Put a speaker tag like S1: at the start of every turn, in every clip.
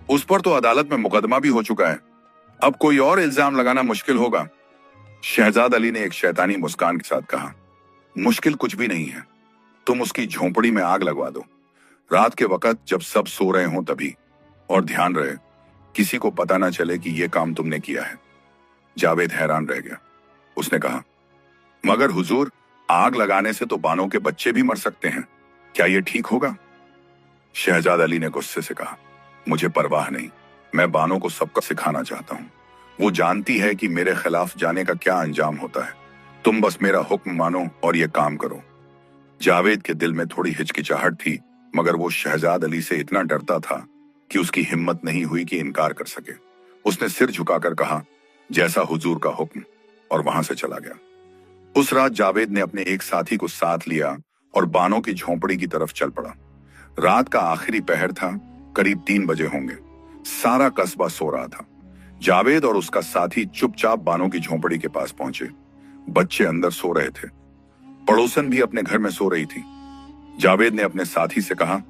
S1: उस पर तो अदालत में मुकदमा भी हो चुका है, अब कोई और इल्जाम लगाना मुश्किल होगा। शहजाद अली ने एक शैतानी मुस्कान के साथ कहा, मुश्किल कुछ भी नहीं है, तुम उसकी झोंपड़ी में आग लगवा दो, रात के वक्त जब सब सो रहे हों तभी, और ध्यान रहे किसी को पता ना चले कि यह काम तुमने किया है। जावेद हैरान रह गया। उसने कहा, मगर हुजूर, आग लगाने से तो बानों के बच्चे भी मर सकते हैं, क्या यह ठीक होगा? शहजाद अली ने गुस्से से कहा, मुझे परवाह नहीं, मैं बानों को सबका सिखाना चाहता हूं। वो जानती है कि मेरे खिलाफ जाने का क्या अंजाम होता है। तुम बस मेरा हुक्म मानो और ये काम करो। जावेद के दिल में थोड़ी हिचकिचाहट थी, मगर वो शहजाद अली से इतना डरता था कि उसकी हिम्मत नहीं हुई कि इनकार कर सके। उसने सिर झुकाकर कहा, जैसा हुजूर का हुक्म, और वहां से चला गया। उस रात जावेद ने अपने एक साथी को साथ लिया और बानों की झोंपड़ी की तरफ चल पड़ा। रात का आखिरी पहर था, करीब 3 बजे होंगे। सारा कस्बा सो रहा था। जावेद और उसका साथी चुपचाप बानों की झोंपड़ी के पास पहुंचे। बच्चे अंदर सो रहे थे, पड़ोसन भी अपने घर में सो रही थी। जावेद ने अपने साथी से कहा,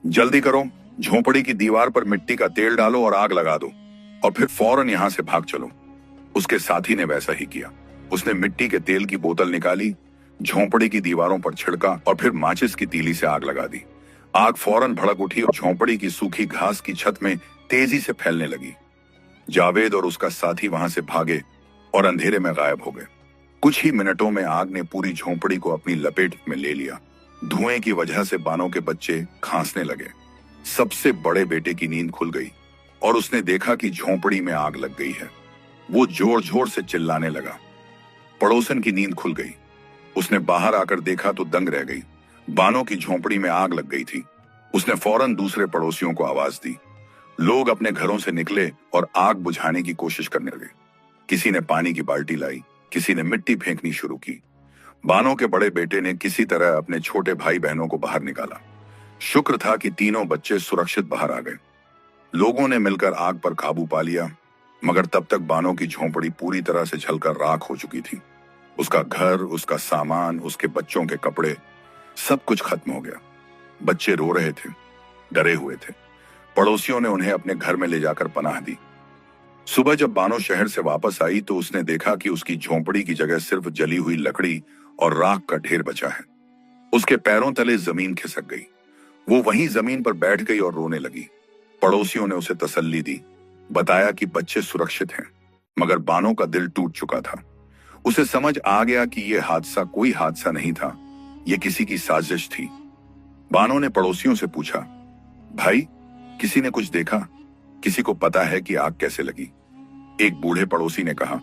S1: जल्दी करो, झोंपड़ी की दीवार पर मिट्टी का तेल डालो और आग लगा दो, और फिर फौरन यहां से भाग चलो। उसके साथी ने वैसा ही किया। उसने मिट्टी के तेल की बोतल निकाली, झोंपड़ी की दीवारों पर छिड़का और फिर माचिस की तीली से आग लगा दी। आग फौरन भड़क उठी और झोंपड़ी की सूखी घास की छत में तेजी से फैलने लगी। जावेद और उसका साथी वहां से भागे और अंधेरे में गायब हो गए। कुछ ही मिनटों में आग ने पूरी झोंपड़ी को अपनी लपेट में ले लिया। धुएं की वजह से बानों के बच्चे खांसने लगे। सबसे बड़े बेटे की नींद खुल गई और उसने देखा कि झोंपड़ी में आग लग गई है। वो जोर जोर से चिल्लाने लगा। पड़ोसन की नींद खुल गई। उसने बाहर आकर देखा तो दंग रह गई। बानों की झोंपड़ी में आग लग गई थी। उसने फौरन दूसरे पड़ोसियों को आवाज दी। लोग अपने घरों से निकले और आग बुझाने की कोशिश करने लगे। किसी ने पानी की बाल्टी लाई, किसी ने मिट्टी फेंकनी शुरू की। बानों के बड़े बेटे ने किसी तरह अपने छोटे भाई बहनों को बाहर निकाला। शुक्र था कि तीनों बच्चे सुरक्षित बाहर आ गए। लोगों ने मिलकर आग पर काबू पा लिया, मगर तब तक बानों की झोंपड़ी पूरी तरह से जलकर राख हो चुकी थी। उसका घर, उसका सामान, उसके बच्चों के कपड़े, सब कुछ खत्म हो गया। बच्चे रो रहे थे, डरे हुए थे। पड़ोसियों ने उन्हें अपने घर में ले जाकर पनाह दी। सुबह जब बानो शहर से वापस आई तो उसने देखा कि उसकी झोंपड़ी की जगह सिर्फ जली हुई लकड़ी और राख का ढेर बचा है। उसके पैरों तले जमीन खिसक गई। वो वहीं जमीन पर बैठ गई और रोने लगी। पड़ोसियों ने उसे तसल्ली दी, बताया कि बच्चे सुरक्षित हैं, मगर बानो का दिल टूट चुका था। उसे समझ आ गया कि यह हादसा कोई हादसा नहीं था, यह किसी की साजिश थी। बानो ने पड़ोसियों से पूछा, भाई, किसी ने कुछ देखा? किसी को पता है कि आग कैसे लगी? एक बूढ़े पड़ोसी ने कहा,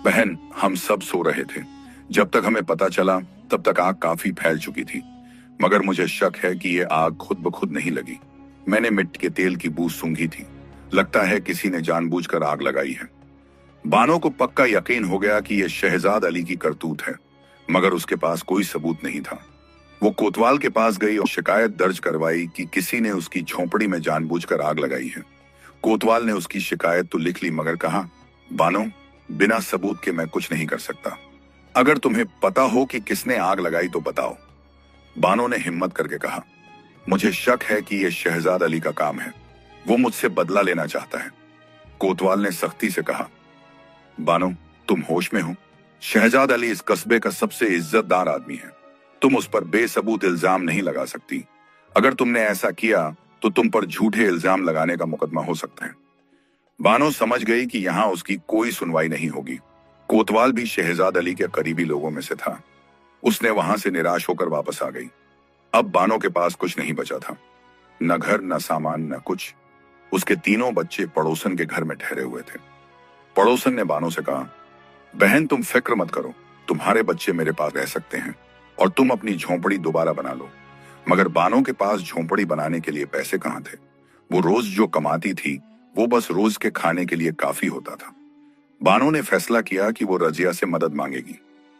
S1: बहन, हम सब सो रहे थे। जब तक हमें पता चला तब तक आग काफी फैल चुकी थी, मगर मुझे शक है कि यह आग खुद ब खुद नहीं लगी। मैंने मिट्टी के तेल की बू सूंघी थी, लगता है किसी ने जानबूझकर आग लगाई है। बानो को पक्का यकीन हो गया कि यह शहजाद अली की करतूत है, मगर उसके पास कोई सबूत नहीं था। वो कोतवाल के पास गई और शिकायत दर्ज करवाई कि किसी ने उसकी झोंपड़ी में जानबूझकर आग लगाई है। कोतवाल ने उसकी शिकायत तो लिख ली, मगर कहा, बानो, बिना सबूत के मैं कुछ नहीं कर सकता। अगर तुम्हें पता हो कि किसने आग लगाई तो बताओ। बानो ने हिम्मत करके कहा, मुझे शक है कि यह शहजाद अली का काम है, वो मुझसे बदला लेना चाहता है। कोतवाल ने सख्ती से कहा, बानो, तुम होश में हो? शहजाद अली इस कस्बे का सबसे इज्जतदार आदमी है, तुम उस पर बेसबूत इल्जाम नहीं लगा सकती। अगर तुमने ऐसा किया तो तुम पर झूठे इल्जाम लगाने का मुकदमा हो सकता है। बानो समझ गई कि यहां उसकी कोई सुनवाई नहीं होगी। कोतवाल भी शहजाद अली के करीबी लोगों में से था। उसने वहां से निराश होकर वापस आ गई। अब बानो के पास कुछ नहीं बचा था, न घर, न सामान, न कुछ। उसके तीनों बच्चे पड़ोसन के घर में ठहरे हुए थे। पड़ोसन ने बानो से कहा, बहन, तुम फिक्र मत करो, तुम्हारे बच्चे मेरे पास रह सकते हैं और तुम अपनी झोंपड़ी दोबारा बना लो। मगर बानो के पास झोंपड़ी बनाने के लिए पैसे कहाँ थे? वो रोज जो कमाती थी वो बस रोज के खाने के लिए काफी होता था। बानो ने फैसला किया कि वो रजिया से मदद मांगेगी।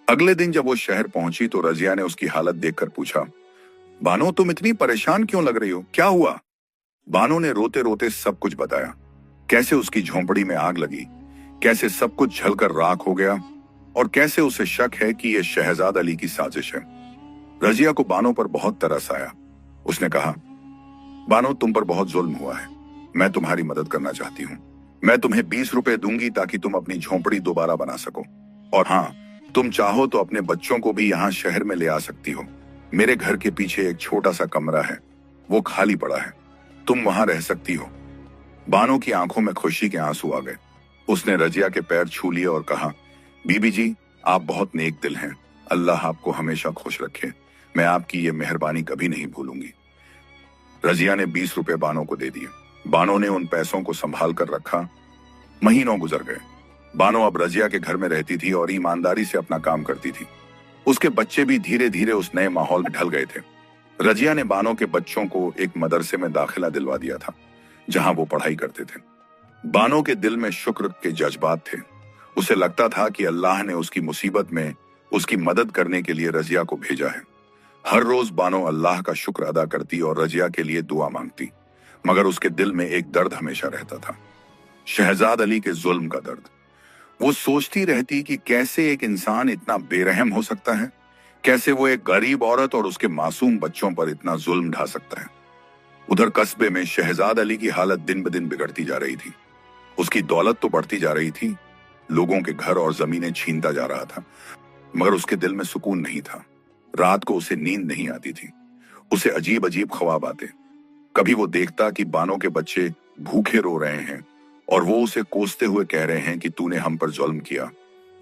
S1: अगले दिन जब वो शहर पहुंची तो रजिया ने उसकी हालत देखकर पूछा, बानो, तुम इतनी परेशान क्यों लग रही हो? क्या हुआ? बानो ने रोते रोते सब कुछ बताया, कैसे उसकी झोंपड़ी में आग लगी, कैसे सब कुछ जलकर राख हो गया और कैसे उसे शक है कि यह शहजाद अली की साजिश है। रजिया को बानो पर बहुत तरस आया। उसने कहा, बानो, तुम पर बहुत जुल्म हुआ है, मैं तुम्हारी मदद करना चाहती हूँ। मैं तुम्हें 20 रुपए दूंगी ताकि तुम अपनी झोंपड़ी दोबारा बना सको। और हाँ, तुम चाहो तो अपने बच्चों को भी यहाँ शहर में ले आ सकती हो। मेरे घर के पीछे एक छोटा सा कमरा है, वो खाली पड़ा है, तुम वहां रह सकती हो। बानो की आंखों में खुशी के आंसू आ गए। उसने रजिया के पैर छू लिए और कहा, बीबी जी, आप बहुत नेक दिल हैं। अल्लाह आपको हमेशा खुश रखे। मैं आपकी ये मेहरबानी कभी नहीं भूलूंगी। रजिया ने 20 रुपए बानो को दे दिए। बानो ने उन पैसों को संभाल कर रखा। महीनों गुजर गए। बानो अब रजिया के घर में रहती थी और ईमानदारी से अपना काम करती थी। उसके बच्चे भी धीरे धीरे उस नए माहौल में ढल गए थे। रजिया ने बानो के बच्चों को एक मदरसे में दाखिला दिलवा दिया था, जहां वो पढ़ाई करते थे। बानो के दिल में शुक्र के जज्बात थे। उसे लगता था कि अल्लाह ने उसकी मुसीबत में उसकी मदद करने के लिए रजिया को भेजा है। हर रोज बानो अल्लाह का शुक्र अदा करती और रजिया के लिए दुआ मांगती, मगर उसके दिल में एक दर्द हमेशा रहता था, शहजाद अली के जुल्म का दर्द। वो सोचती रहती कि कैसे एक इंसान इतना बेरहम हो सकता है, कैसे वो एक गरीब औरत और उसके मासूम बच्चों पर इतना जुल्म ढा सकता है। उधर कस्बे में शहजाद अली की हालत दिन ब दिन बिगड़ती जा रही थी। उसकी दौलत तो बढ़ती जा रही थी, लोगों के घर और जमीनें छीनता जा रहा था, मगर उसके दिल में सुकून नहीं था। रात को उसे नींद नहीं आती थी। उसे अजीब अजीब ख्वाब आते। कभी वो देखता कि बानो के बच्चे भूखे रो रहे हैं और वो उसे कोसते हुए कह रहे हैं कि तूने हम पर जुल्म किया।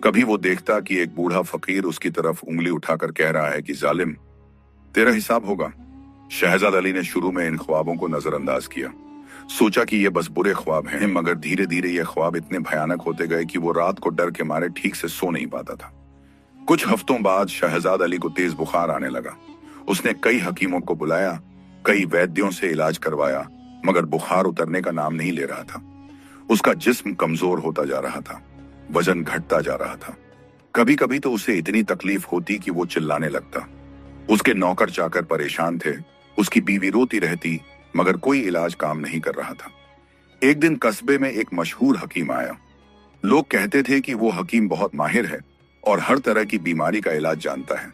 S1: कभी वो देखता कि एक बूढ़ा फकीर उसकी तरफ उंगली उठाकर कह रहा है कि जालिम, तेरा हिसाब होगा। शहजाद अली ने शुरू में इन ख्वाबों को नजरअंदाज किया, सोचा कि ये बस बुरे ख्वाब हैं, मगर धीरे धीरे ये ख्वाब इतने भयानक होते गए कि वो रात को डर के मारे ठीक से सो नहीं पाता था। कुछ हफ्तों बाद शहजाद अली को तेज बुखार आने लगा। उसने कई हकीमों को बुलाया, कई वैद्यों से इलाज करवाया, मगर बुखार उतरने का नाम नहीं ले रहा था। उसका जिस्म कमजोर होता जा रहा था, वजन घटता जा रहा था। कभी कभी तो उसे इतनी तकलीफ होती कि वो चिल्लाने लगता। उसके नौकर चाकर परेशान थे, उसकी बीवी रोती रहती, मगर कोई इलाज काम नहीं कर रहा था। एक दिन कस्बे में एक मशहूर हकीम आया। लोग कहते थे कि वो हकीम बहुत माहिर है और हर तरह की बीमारी का इलाज जानता है।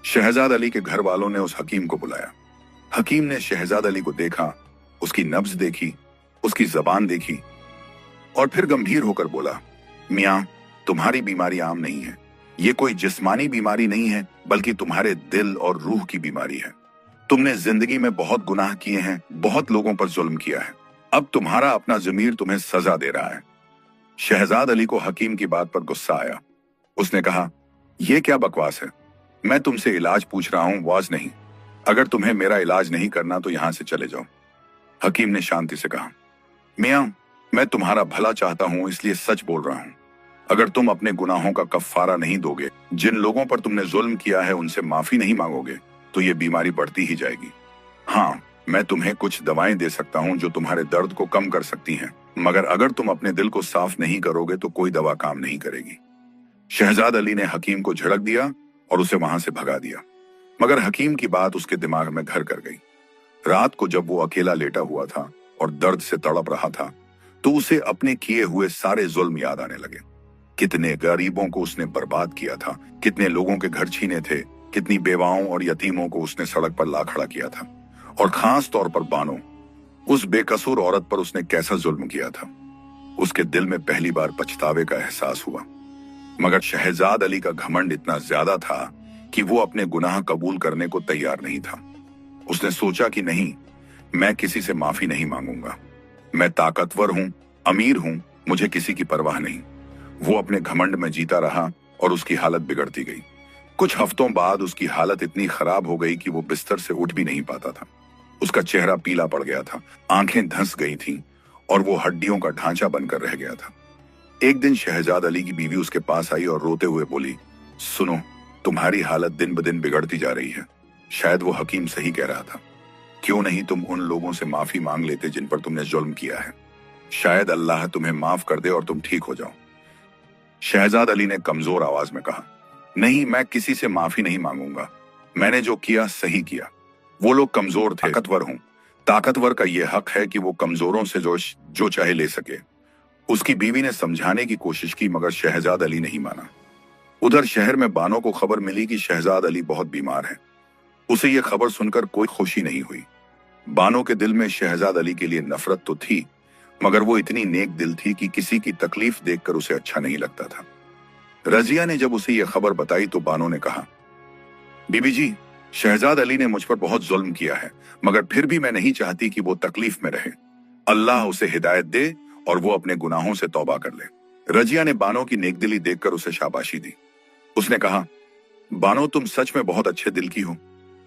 S1: शहजाद अली के घर वालों ने उस हकीम को बुलाया। हकीम ने शहजाद अली को देखा, उसकी नब्ज देखी, उसकी जबान देखी और फिर गंभीर होकर बोला, मियां, तुम्हारी बीमारी आम नहीं है। ये कोई जिस्मानी बीमारी नहीं है, बल्कि तुम्हारे दिल और रूह की बीमारी है। तुमने जिंदगी में बहुत गुनाह किए हैं, बहुत लोगों पर जुल्म किया है। अब तुम्हारा अपना ज़मीर तुम्हें सजा दे रहा है। शहजाद अली को हकीम की बात पर गुस्सा आया। उसने कहा, यह क्या बकवास है? मैं तुमसे इलाज पूछ रहा हूं, वाज नहीं। अगर तुम्हें मेरा इलाज नहीं करना तो यहां से चले जाओ। हकीम ने शांति से कहा, मियां, मैं तुम्हारा भला चाहता हूं, इसलिए सच बोल रहा हूं। अगर तुम अपने गुनाहों का कफ्फारा नहीं दोगे, जिन लोगों पर तुमने जुल्म किया है उनसे माफी नहीं मांगोगे, तो ये बीमारी बढ़ती ही जाएगी। हाँ, मैं तुम्हें कुछ दवाएं दे सकता हूं जो तुम्हारे दर्द को कम कर सकती हैं, मगर अगर तुम अपने दिल को साफ नहीं करोगे तो कोई दवा काम नहीं करेगी। शहजाद अली ने हकीम को झड़क दिया और उसे वहां से भगा दिया, मगर हकीम की बात उसके दिमाग में घर कर गई। रात को जब वो अकेला लेटा हुआ था और दर्द से तड़प रहा था, तो उसे अपने किए हुए सारे जुल्म याद आने लगे। कितने गरीबों को उसने बर्बाद किया था, कितने लोगों के घर छीने थे, कितनी बेवाओं और यतीमों को उसने सड़क पर ला खड़ा किया था, और खास तौर पर बानो, उस बेकसूर औरत पर उसने कैसा जुल्म किया था। उसके दिल में पहली बार पछतावे का एहसास हुआ, मगर शहजाद अली का घमंड इतना ज्यादा था कि वो अपने गुनाह कबूल करने को तैयार नहीं था। उसने सोचा कि नहीं, मैं किसी से माफी नहीं मांगूंगा। मैं ताकतवर हूं, अमीर हूं, मुझे किसी की परवाह नहीं। वो अपने घमंड में जीता रहा और उसकी हालत बिगड़ती गई। कुछ हफ्तों बाद उसकी हालत इतनी खराब हो गई कि वो बिस्तर से उठ भी नहीं पाता था। उसका चेहरा पीला पड़ गया था, आंखें धंस गई थीं और वो हड्डियों का ढांचा बनकर रह गया था। एक दिन शहजाद अली की बीवी उसके पास आई और रोते हुए बोली, सुनो, तुम्हारी हालत दिन ब दिन बिगड़ती जा रही है। शायद वो हकीम सही कह रहा था। क्यों नहीं तुम उन लोगों से माफी मांग लेते जिन पर तुमने जुल्म किया है? शायद अल्लाह तुम्हें माफ कर दे और तुम ठीक हो जाओ। शहजाद अली ने कमजोर आवाज में कहा, नहीं, मैं किसी से माफी नहीं मांगूंगा। मैंने जो किया सही किया। वो लोग कमजोर थे, ताकतवर हूं। ताकतवर का यह हक है कि वो कमजोरों से जो चाहे ले सके। उसकी बीवी ने समझाने की कोशिश की, मगर शहजाद अली नहीं माना। उधर शहर में बानो को खबर मिली कि शहजाद अली बहुत बीमार है। उसे यह खबर सुनकर कोई खुशी नहीं हुई। बानो के दिल में शहजाद अली के लिए नफरत तो थी, मगर वो इतनी नेक दिल थी कि किसी की तकलीफ देखकर उसे अच्छा नहीं लगता था। रजिया ने जब उसे यह खबर बताई तो बानो ने कहा, बीबी जी, शहजाद अली ने मुझ पर बहुत जुल्म किया है, मगर फिर भी मैं नहीं चाहती कि वो तकलीफ में रहे। अल्लाह उसे हिदायत दे और वो अपने गुनाहों से तौबा कर ले। रजिया ने बानो की नेकदिली देखकर उसे शाबाशी दी। उसने कहा, बानो, तुम सच में बहुत अच्छे दिल की हो।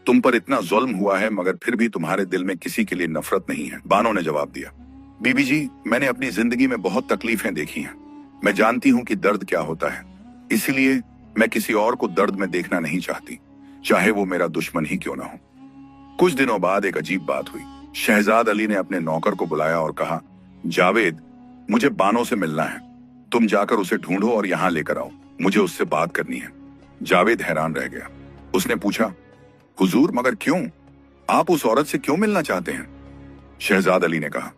S1: तुम पर इतना जुल्म हुआ है मगर फिर भी तुम्हारे दिल में किसी के लिए नफरत नहीं है। बानो ने जवाब दिया, बीबी जी, मैंने अपनी जिंदगी में बहुत तकलीफें देखी हैं। मैं जानती हूं कि दर्द क्या होता है, इसलिए मैं किसी और को दर्द में देखना नहीं चाहती, चाहे वो मेरा दुश्मन ही क्यों ना हो। कुछ दिनों बाद एक अजीब बात हुई। शहजाद अली ने अपने नौकर को बुलाया और कहा, जावेद, मुझे बानो से मिलना है। तुम जाकर उसे ढूंढो और यहां लेकर आओ, मुझे उससे बात करनी है। जावेद हैरान रह गया। उसने पूछा, हुजूर, मगर क्यों? आप उस औरत से क्यों मिलना चाहते हैं? शहजाद अली ने कहा,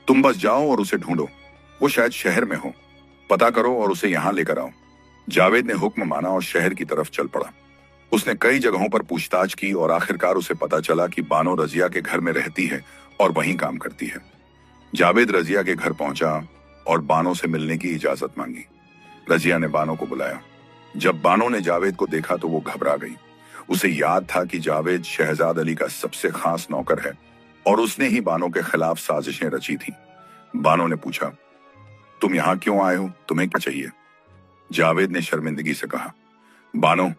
S1: तुम बस जाओ और उसे ढूंढो, वो शायद शहर में हो। पता करो और उसे यहां लेकर आओ। जावेद ने हुक्म माना और शहर की तरफ चल पड़ा। उसने कई जगहों पर पूछताछ की और आखिरकार उसे पता चला कि बानो रजिया के घर में रहती है और वहीं काम करती है। जावेद रजिया के घर पहुंचा और बानो से मिलने की इजाजत मांगी। रजिया ने बानो को बुलाया। जब बानो ने जावेद को देखा तो वो घबरा गई। उसे याद था कि जावेद शहजाद अली का सबसे खास नौकर है और उसने ही बानो के खिलाफ साजिशें रची थी। बानो ने पूछा, तुम यहां क्यों आए हो? तुम्हें क्या चाहिए? जावेद ने शर्मिंदगी से कहा, बानो,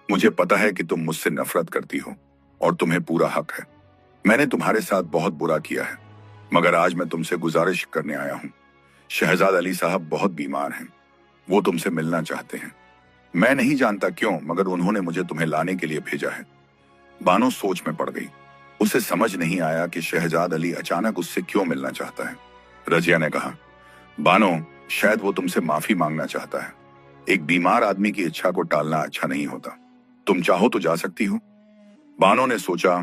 S1: मुझे पता है कि तुम मुझसे नफरत करती हो और तुम्हें पूरा हक है। मैंने तुम्हारे साथ बहुत बुरा किया है, मगर आज मैं तुमसे गुजारिश करने आया हूं। शहजाद अली साहब बहुत बीमार हैं, वो तुमसे मिलना चाहते हैं। मैं नहीं जानता क्यों, मगर उन्होंने मुझे तुम्हें लाने के लिए भेजा है। बानो सोच में पड़ गई। उसे समझ नहीं आया कि शहजाद अली अचानक उससे क्यों मिलना चाहता है। रजिया ने कहा, बानो, शायद वो तुमसे माफी मांगना चाहता है। एक बीमार आदमी की इच्छा को टालना अच्छा नहीं होता। तुम चाहो तो जा सकती हो। बानो ने सोचा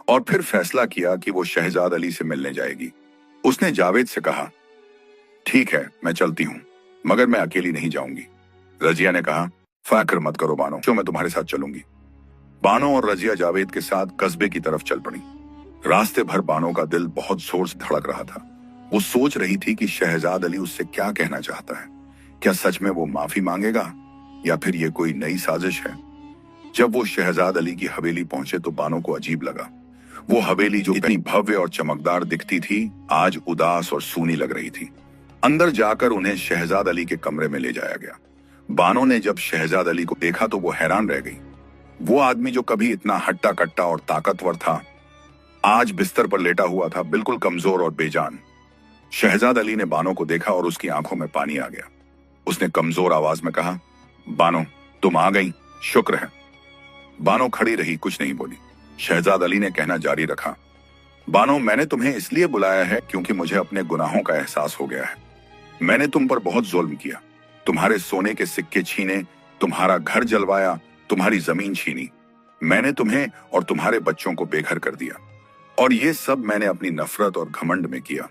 S1: और फिर फैसला किया कि वो शहजाद अली से मिलने जाएगी। उसने जावेद से कहा, ठीक है, मैं चलती हूं, मगर मैं अकेली नहीं जाऊंगी। रजिया ने कहा, फिक्र मत करो बानो, जो मैं तुम्हारे साथ चलूंगी। बानो और रजिया जावेद के साथ कस्बे की तरफ चल पड़ी। रास्ते भर बानो का दिल बहुत जोर से धड़क रहा था। वो सोच रही थी कि शहजाद अली उससे क्या कहना चाहता है। क्या सच में वो माफी मांगेगा या फिर ये कोई नई साजिश है? जब वो शहजाद अली की हवेली पहुंचे तो बानो को अजीब लगा। वो हवेली जो इतनी भव्य और चमकदार दिखती थी, आज उदास और सूनी लग रही थी। अंदर जाकर उन्हें शहजाद अली के कमरे में ले जाया गया। बानो ने जब शहजाद अली को देखा तो वो हैरान रह गई। वो आदमी जो कभी इतना हट्टा कट्टा और ताकतवर था, आज बिस्तर पर लेटा हुआ था, बिल्कुल कमजोर और बेजान। शहजाद अली ने बानो को देखा और उसकी आंखों में पानी आ गया। उसने कमजोर आवाज में कहा, बानो, तुम आ गई, शुक्र है। बानो खड़ी रही, कुछ नहीं बोली। शहजाद अली ने कहना जारी रखा, बानो, मैंने तुम्हें इसलिए बुलाया है क्योंकि मुझे अपने गुनाहों का एहसास हो गया है। मैंने तुम पर बहुत जुल्म किया, तुम्हारे सोने के सिक्के छीने, तुम्हारा घर जलवाया, तुम्हारी जमीन छीनी। मैंने तुम्हें और तुम्हारे बच्चों को बेघर कर दिया और ये सब मैंने अपनी नफरत और घमंड में किया।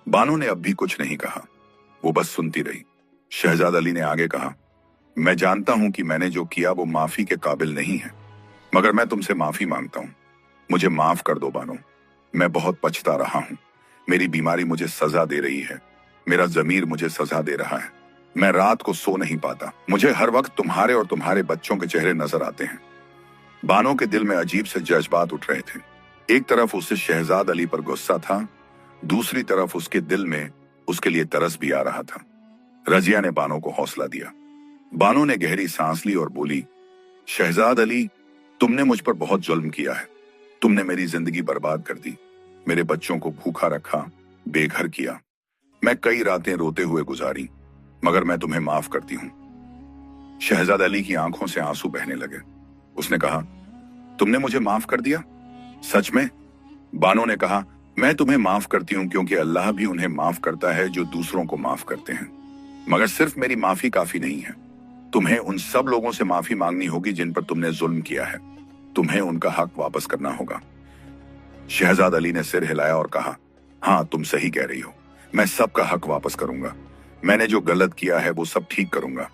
S1: बानो ने अब भी कुछ नहीं कहा, वो बस सुनती रही। शहजाद अली ने आगे कहा, मैं जानता हूं कि मैंने जो किया वो माफी के काबिल नहीं है, मगर मैं तुमसे माफी मांगता हूं। मुझे माफ कर दो बानो, मैं बहुत पछता रहा हूं। मेरी बीमारी मुझे सजा दे रही है, मेरा जमीर मुझे सजा दे रहा है। मैं रात को सो नहीं पाता, मुझे हर वक्त तुम्हारे और तुम्हारे बच्चों के चेहरे नजर आते हैं। बानो के दिल में अजीब से जज्बात उठ रहे थे। एक तरफ उसे शहजाद अली पर गुस्सा था, दूसरी तरफ उसके दिल में उसके लिए तरस भी आ रहा था। रजिया ने बानो को हौसला दिया। बानो ने गहरी सांस ली और बोली, शहजाद अली, तुमने मुझ पर बहुत जुल्म किया है। तुमने मेरी जिंदगी बर्बाद कर दी, मेरे बच्चों को भूखा रखा, बेघर किया। मैं कई रातें रोते हुए गुजारी, मगर मैं तुम्हें माफ करती हूं। शहजाद अली की आंखों से आंसू बहने लगे। उसने कहा, तुमने मुझे माफ कर दिया? सच में? बानो ने कहा, मैं तुम्हें माफ करती हूं क्योंकि अल्लाह भी उन्हें माफ करता है जो दूसरों को माफ करते हैं। मगर सिर्फ मेरी माफी काफी नहीं है, तुम्हें उन सब लोगों से माफी मांगनी होगी जिन पर तुमने जुल्म किया है। तुम्हें उनका हक वापस करना होगा। शहजाद अली ने सिर हिलाया और कहा, हाँ, तुम सही कह रही हो, मैं सबका हक वापस करूंगा। मैंने जो गलत किया है वो सब ठीक करूंगा।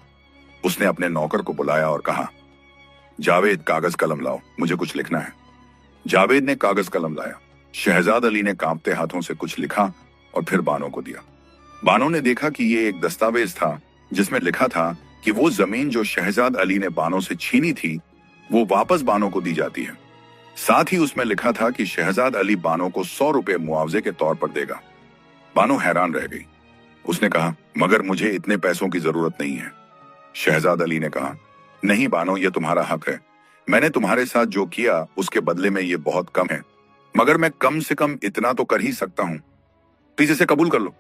S1: उसने अपने नौकर को बुलाया और कहा, जावेद, कागज कलम लाओ, मुझे कुछ लिखना है। जावेद ने कागज कलम लाया। शहजाद अली ने कांपते हाथों से कुछ लिखा और फिर बानो को दिया। बानो ने देखा कि ये एक दस्तावेज था जिसमें लिखा था कि वो जमीन जो शहजाद अली ने बानो से छीनी थी वो वापस बानो को दी जाती है। साथ ही उसमें लिखा था कि शहजाद अली बानो को 100 रुपए मुआवजे के तौर पर देगा। बानो हैरान रह गई। उसने कहा, मगर मुझे इतने पैसों की जरूरत नहीं है। शहजाद अली ने कहा, नहीं बानो, ये तुम्हारा हक है। मैंने तुम्हारे साथ जो किया उसके बदले में ये बहुत कम है, मगर मैं कम से कम इतना तो कर ही सकता हूं। प्लीज इसे कबूल कर लो।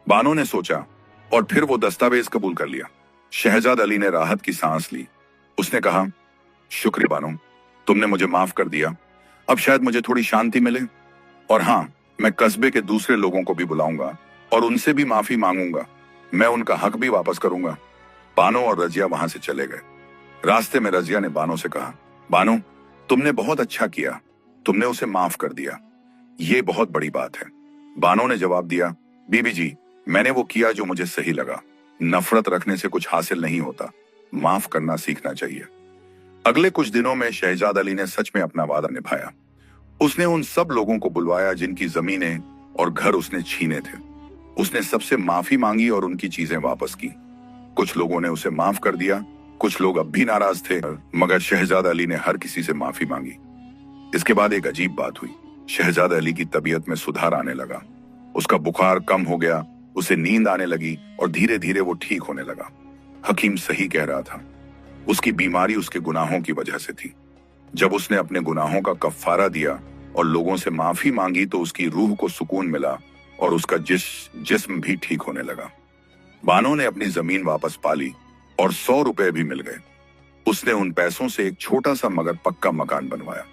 S1: बानो ने सोचा और फिर वो दस्तावेज कबूल कर लिया। शहजाद अली ने राहत की सांस ली। उसने कहा, शुक्रिया बानो, तुमने मुझे माफ कर दिया। अब शायद मुझे थोड़ी शांति मिले। और हाँ, मैं कस्बे के दूसरे लोगों को भी बुलाऊंगा और उनसे भी माफी मांगूंगा। मैं उनका हक भी वापस करूंगा। बानो और रजिया वहां से चले गए। रास्ते में रजिया ने बानो से कहा, बानो, तुमने बहुत अच्छा किया। तुमने उसे माफ कर दिया। ये बहुत बड़ी बात है। बानो ने जवाब दिया, बीबी जी, मैंने वो किया जो मुझे सही लगा। नफरत रखने से कुछ हासिल नहीं होता। माफ करना सीखना चाहिए। अगले कुछ दिनों में शहजाद अली ने सच में अपना वादा निभाया। उसने उन सब लोगों को बुलवाया जिनकी जमीनें और घर उसने छीने थे। उसने सबसे माफी मांगी और उनकी चीजें वापस की। कुछ लोगों ने उसे माफ कर दिया, कुछ लोग अब भी नाराज थे, मगर शहजाद अली ने हर किसी से माफी मांगी। इसके बाद एक अजीब बात हुई। शहजाद अली की तबीयत में सुधार आने लगा। उसका बुखार कम हो गया, उसे नींद आने लगी और धीरे धीरे वो ठीक होने लगा। हकीम सही कह रहा था। उसकी बीमारी उसके गुनाहों की वजह से थी। जब उसने अपने गुनाहों का कफ्फारा दिया और लोगों से माफी मांगी तो उसकी रूह को सुकून मिला और उसका जिस्म भी ठीक होने लगा। बानो ने अपनी जमीन वापस पा ली और 100 रुपए भी मिल गए। उसने उन पैसों से एक छोटा सा मगर पक्का मकान बनवाया।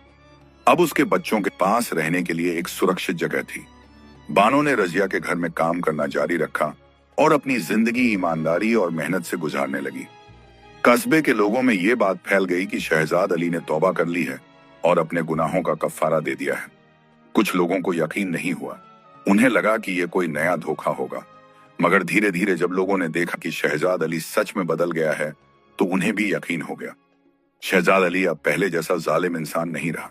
S1: अब उसके बच्चों के पास रहने के लिए एक सुरक्षित जगह थी। बानो ने रजिया के घर में काम करना जारी रखा और अपनी जिंदगी ईमानदारी और मेहनत से गुजारने लगी। कस्बे के लोगों में ये बात फैल गई कि शहजाद अली ने तौबा कर ली है और अपने गुनाहों का कफ्फारा दे दिया है। कुछ लोगों को यकीन नहीं हुआ। उन्हें लगा कि यह कोई नया धोखा होगा, मगर धीरे धीरे जब लोगों ने देखा कि शहजाद अली सच में बदल गया है तो उन्हें भी यकीन हो गया। शहजाद अली अब पहले जैसा जालिम इंसान नहीं रहा।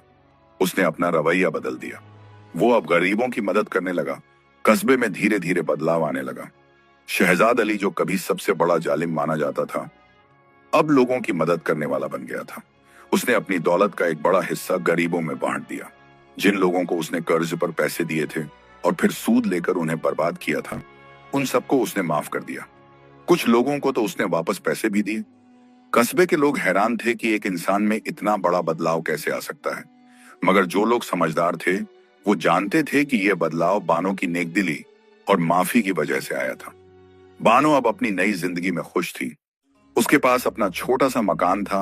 S1: उसने अपना रवैया बदल दिया। वो अब गरीबों की मदद करने लगा। कस्बे में धीरे धीरे बदलाव आने लगा। शहजाद अली, जो कभी सबसे बड़ा जालिम माना जाता था, अब लोगों की मदद करने वाला बन गया था। उसने अपनी दौलत का एक बड़ा हिस्सा गरीबों में बांट दिया। जिन लोगों को उसने कर्ज पर पैसे दिए थे और फिर सूद लेकर उन्हें बर्बाद किया था, उन सबको उसने माफ कर दिया। कुछ लोगों को तो उसने वापस पैसे भी दिए। कस्बे के लोग हैरान थे कि एक इंसान में इतना बड़ा बदलाव कैसे आ सकता है, मगर जो लोग समझदार थे वो जानते थे कि यह बदलाव बानो की नेकदिली और माफी की वजह से आया था। बानो अब अपनी नई जिंदगी में खुश थी। उसके पास अपना छोटा सा मकान था,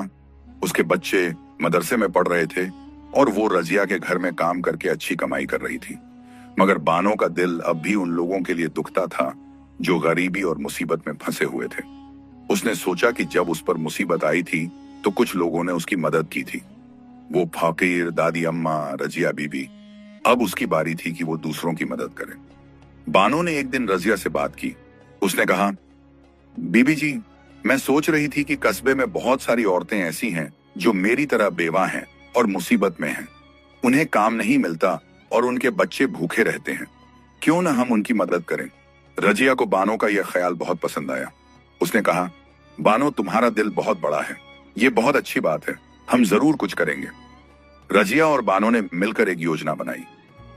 S1: उसके बच्चे मदरसे में पढ़ रहे थे और वो रजिया के घर में काम करके अच्छी कमाई कर रही थी। मगर बानो का दिल अब भी उन लोगों के लिए दुखता था जो गरीबी और मुसीबत में फंसे हुए थे। उसने सोचा कि जब उस पर मुसीबत आई थी तो कुछ लोगों ने उसकी मदद की थी। वो फकीर, दादी अम्मा, रजिया बीबी। अब उसकी बारी थी कि वो दूसरों की मदद करे। बानो ने एक दिन रजिया से बात की। उसने कहा, बीबी जी, मैं सोच रही थी कि कस्बे में बहुत सारी औरतें ऐसी हैं जो मेरी तरह बेवा हैं और मुसीबत में हैं। उन्हें काम नहीं मिलता और उनके बच्चे भूखे रहते हैं। क्यों ना हम उनकी मदद करें। रजिया को बानो का यह ख्याल बहुत पसंद आया। उसने कहा, बानो, तुम्हारा दिल बहुत बड़ा है। ये बहुत अच्छी बात है। हम जरूर कुछ करेंगे। रजिया और बानो ने मिलकर एक योजना बनाई।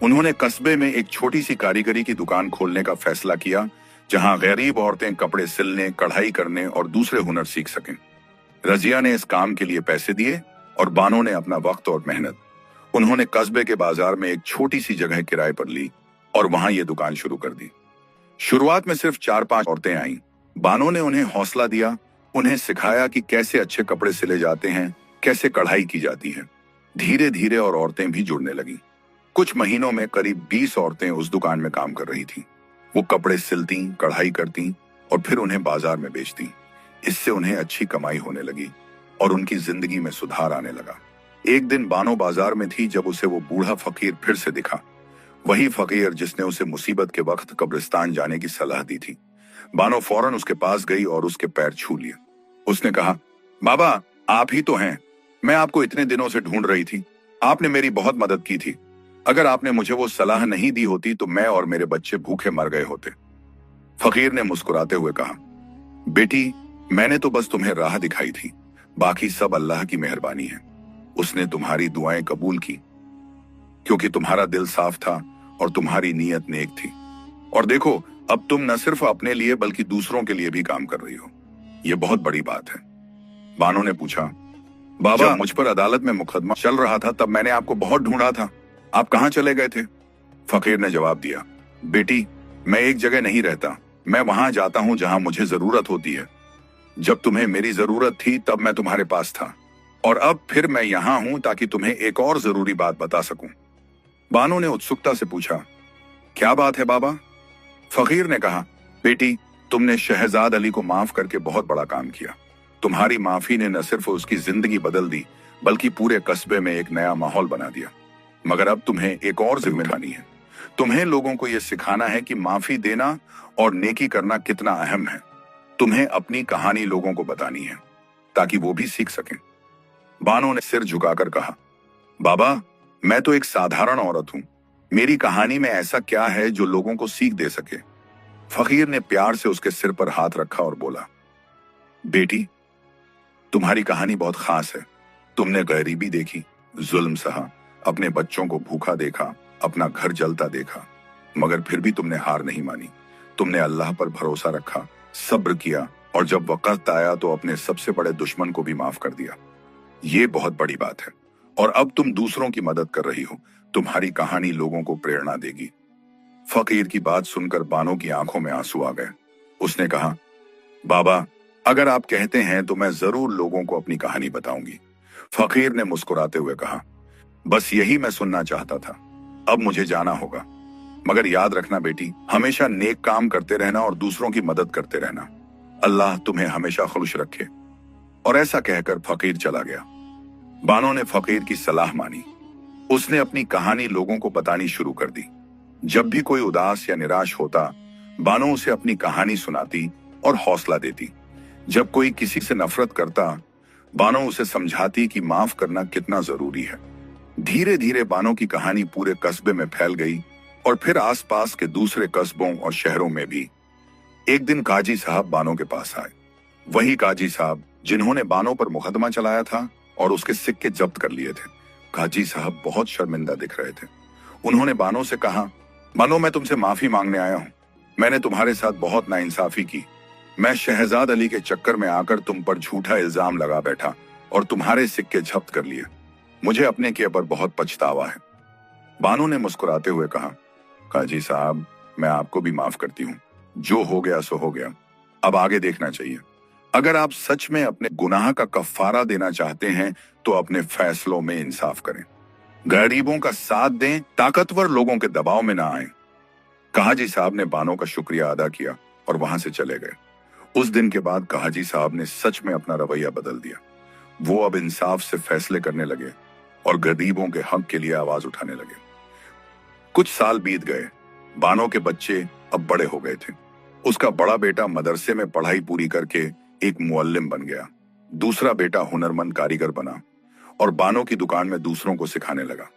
S1: उन्होंने कस्बे में एक छोटी सी कारीगरी की दुकान खोलने का फैसला किया जहां गरीब औरतें कपड़े सिलने, कढ़ाई करने और दूसरे हुनर सीख सकें। रजिया ने इस काम के लिए पैसे दिए और बानो ने अपना वक्त और मेहनत। उन्होंने कस्बे के बाजार में एक छोटी सी जगह किराए पर ली और वहां ये दुकान शुरू कर दी। शुरुआत में सिर्फ 4-5 औरतें आईं। बानो ने उन्हें हौसला दिया, उन्हें सिखाया कि कैसे अच्छे कपड़े सिले जाते हैं, कैसे कढ़ाई की जाती है। धीरे धीरे और औरतें भी जुड़ने लगीं। कुछ महीनों में करीब 20 औरतें उस दुकान में काम कर रही थीं। वो कपड़े सिलती, कढ़ाई करती और फिर उन्हें बाजार में बेचती। इससे उन्हें अच्छी कमाई होने लगी और उनकी जिंदगी में सुधार आने लगा। एक दिन बानो बाजार में थी जब उसे वो बूढ़ा फकीर फिर से दिखा। वही फकीर जिसने उसे मुसीबत के वक्त कब्रिस्तान जाने की सलाह दी थी। बानो फौरन उसके पास गई और उसके पैर छू लिए। उसने कहा, बाबा, आप ही तो हैं। मैं आपको इतने दिनों से ढूंढ रही थी। आपने मेरी बहुत मदद की थी। अगर आपने मुझे वो सलाह नहीं दी होती तो मैं और मेरे बच्चे भूखे मर गए होते। फकीर ने मुस्कुराते हुए कहा, बेटी, मैंने तो बस तुम्हें राह दिखाई थी, बाकी सब अल्लाह की मेहरबानी है। उसने तुम्हारी दुआएं कबूल की क्योंकि तुम्हारा दिल साफ था और तुम्हारी नीयत नेक थी। और देखो, अब तुम न सिर्फ अपने लिए बल्कि दूसरों के लिए भी काम कर रही हो। ये बहुत बड़ी बात है। बानो ने पूछा, बाबा, जब मुझ पर अदालत में मुकदमा चल रहा था तब मैंने आपको बहुत ढूंढा था, आप कहां चले गए थे? फकीर ने जवाब दिया, बेटी, मैं एक जगह नहीं रहता, मैं वहां जाता हूं जहां मुझे जरूरत होती है। जब तुम्हें मेरी जरूरत थी तब मैं तुम्हारे पास था, और अब फिर मैं यहां हूं ताकि तुम्हें एक और जरूरी बात बता सकूं। बानो ने उत्सुकता से पूछा, क्या बात है बाबा? फकीर ने कहा, बेटी, तुमने शहजाद अली को माफ करके बहुत बड़ा काम किया। तुम्हारी माफी ने न सिर्फ उसकी जिंदगी बदल दी बल्कि पूरे कस्बे में एक नया माहौल बना दिया। मगर अब तुम्हें एक और जिम्मेदारी है। तुम्हें लोगों को यह सिखाना है कि माफी देना और नेकी करना कितना अहम है। तुम्हें अपनी कहानी लोगों को बतानी है ताकि वो भी सीख सकें। बानो ने सिर झुकाकर कहा, बाबा, मैं तो एक साधारण औरत हूं, मेरी कहानी में ऐसा क्या है जो लोगों को सीख दे सके? फकीर ने प्यार से उसके सिर पर हाथ रखा और बोला, बेटी, तुम्हारी कहानी बहुत खास है। तुमने गरीबी देखी, जुल्म सहा, अपने बच्चों को भूखा देखा, अपना घर जलता देखा, मगर फिर भी तुमने हार नहीं मानी। तुमने अल्लाह पर भरोसा रखा, सब्र किया, और जब वक्त आया तो अपने सबसे बड़े दुश्मन को भी माफ कर दिया। ये बहुत बड़ी बात है, और अब तुम दूसरों की मदद कर रही हो। तुम्हारी कहानी लोगों को प्रेरणा देगी। फकीर की बात सुनकर बानो की आंखों में आंसू आ गए। उसने कहा, बाबा, अगर आप कहते हैं तो मैं जरूर लोगों को अपनी कहानी बताऊंगी। फकीर ने मुस्कुराते हुए कहा, बस यही मैं सुनना चाहता था। अब मुझे जाना होगा, मगर याद रखना बेटी, हमेशा नेक काम करते रहना और दूसरों की मदद करते रहना। अल्लाह तुम्हें हमेशा खुश रखे। और ऐसा कहकर फकीर चला गया। बानो ने फकीर की सलाह मानी। उसने अपनी कहानी लोगों को बतानी शुरू कर दी। जब भी कोई उदास या निराश होता, बानो उसे अपनी कहानी सुनाती और हौसला देती। जब कोई किसी से नफरत करता, बानो उसे समझाती कि माफ करना कितना जरूरी है। धीरे धीरे बानो की कहानी पूरे कस्बे में फैल गई और फिर आसपास के दूसरे कस्बों और शहरों में भी। एक दिन काजी साहब बानो के पास आए। वही काजी साहब जिन्होंने बानो पर मुकदमा चलाया था और उसके सिक्के जब्त कर लिए थे। काजी साहब बहुत शर्मिंदा दिख रहे थे। उन्होंने बानो से कहा, बानो, मैं तुमसे माफी मांगने आया हूं। मैंने तुम्हारे साथ बहुत नाइंसाफी की। मैं शहजाद अली के चक्कर में आकर तुम पर झूठा इल्जाम लगा बैठा और तुम्हारे सिक्के जब्त कर लिए। मुझे अपने किए पर बहुत पछतावा है। बानो ने मुस्कुराते हुए कहा, काजी साहब, मैं आपको भी माफ करती हूँ। जो हो गया सो हो गया, अब आगे देखना चाहिए। अगर आप सच में अपने गुनाह का कफ्फारा देना चाहते हैं तो अपने फैसलों में इंसाफ करें, गरीबों का साथ दें, ताकतवर लोगों के दबाव में ना आए। काजी साहब ने बानो का शुक्रिया अदा किया और वहां से चले गए। उस दिन के बाद काजी साहब ने सच में अपना रवैया बदल दिया। वो अब इंसाफ से फैसले करने लगे और गरीबों के हक के लिए आवाज उठाने लगे। कुछ साल बीत गए। बानो के बच्चे अब बड़े हो गए थे। उसका बड़ा बेटा मदरसे में पढ़ाई पूरी करके एक मुअल्लिम बन गया। दूसरा बेटा हुनरमंद कारीगर बना और बानो की दुकान में दूसरों को सिखाने लगा।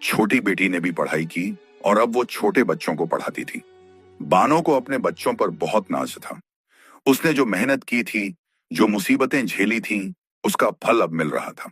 S1: छोटी बेटी ने भी पढ़ाई की और अब वो छोटे बच्चों को पढ़ाती थी। बानो को अपने बच्चों पर बहुत नाज था। उसने जो मेहनत की थी, जो मुसीबतें झेली थीं, उसका फल अब मिल रहा था।